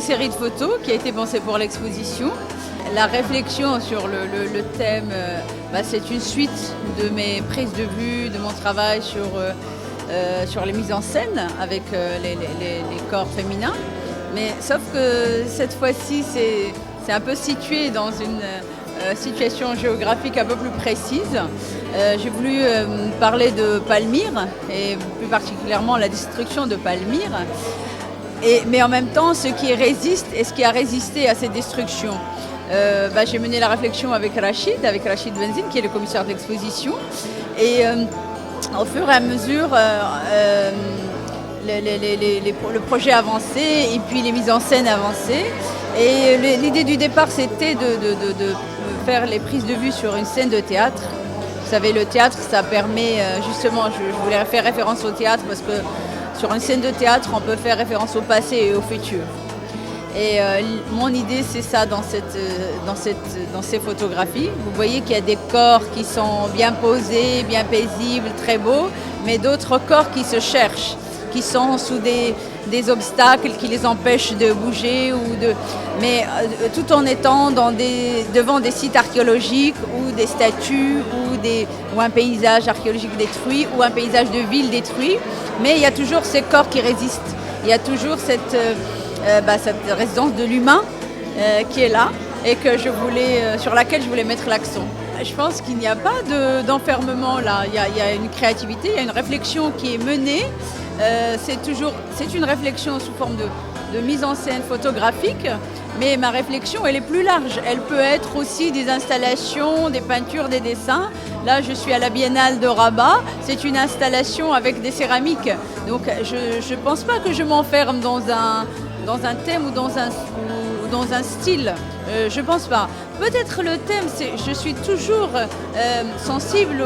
série de photos qui a été pensée pour l'exposition. La réflexion sur le thème, c'est une suite de mes prises de vue, de mon travail sur les mises en scène avec les corps féminins. Mais sauf que cette fois-ci, c'est un peu situé dans une situation géographique un peu plus précise. J'ai voulu parler de Palmyre et plus particulièrement la destruction de Palmyre. Mais en même temps, ce qui résiste et ce qui a résisté à ces destructions. J'ai mené la réflexion avec Rachid Benzine, qui est le commissaire d'exposition. Et au fur et à mesure, le projet avançait et puis les mises en scène avançaient. Et l'idée du départ, c'était de faire les prises de vue sur une scène de théâtre. Vous savez, le théâtre, ça permet justement, je voulais faire référence au théâtre parce que sur une scène de théâtre, on peut faire référence au passé et au futur. Et mon idée, c'est ça dans ces photographies. Vous voyez qu'il y a des corps qui sont bien posés, bien paisibles, très beaux, mais d'autres corps qui se cherchent, qui sont sous des obstacles qui les empêchent de bouger, mais tout en étant devant des sites archéologiques ou des statues ou un paysage archéologique détruit ou un paysage de ville détruit. Mais il y a toujours ces corps qui résistent. Il y a toujours cette résidence de l'humain qui est là et sur laquelle je voulais mettre l'accent. Je pense qu'il n'y a pas d'enfermement là. Il y a une créativité, il y a une réflexion qui est menée. C'est une réflexion sous forme de mise en scène photographique, mais ma réflexion, elle est plus large. Elle peut être aussi des installations, des peintures, des dessins. Là, je suis à la Biennale de Rabat. C'est une installation avec des céramiques. Donc, je ne pense pas que je m'enferme dans un thème ou dans un style. Je ne pense pas. Peut-être le thème, je suis toujours sensible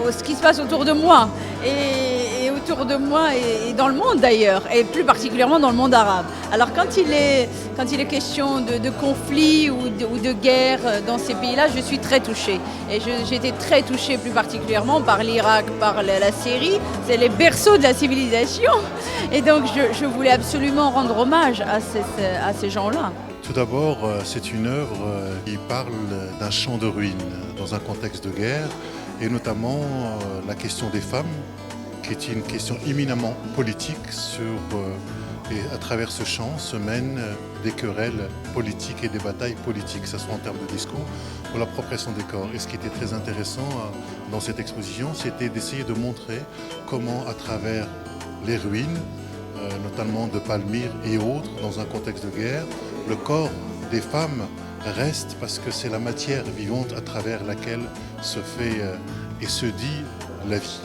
à ce qui se passe autour de moi. Et autour de moi et dans le monde d'ailleurs, et plus particulièrement dans le monde arabe. Alors quand il est question de conflits ou de guerre dans ces pays-là, je suis très touchée. Et j'ai été très touchée plus particulièrement par l'Irak, par la Syrie. C'est les berceaux de la civilisation. Et donc je voulais absolument rendre hommage à ces gens-là. Tout d'abord, c'est une œuvre qui parle d'un champ de ruines dans un contexte de guerre, et notamment la question des femmes, qui est une question éminemment politique et à travers ce champ se mènent des querelles politiques et des batailles politiques, que ce soit en termes de discours ou l'appropriation des corps. Et ce qui était très intéressant dans cette exposition, c'était d'essayer de montrer comment, à travers les ruines, notamment de Palmyre et autres, dans un contexte de guerre, le corps des femmes reste parce que c'est la matière vivante à travers laquelle se fait et se dit la vie.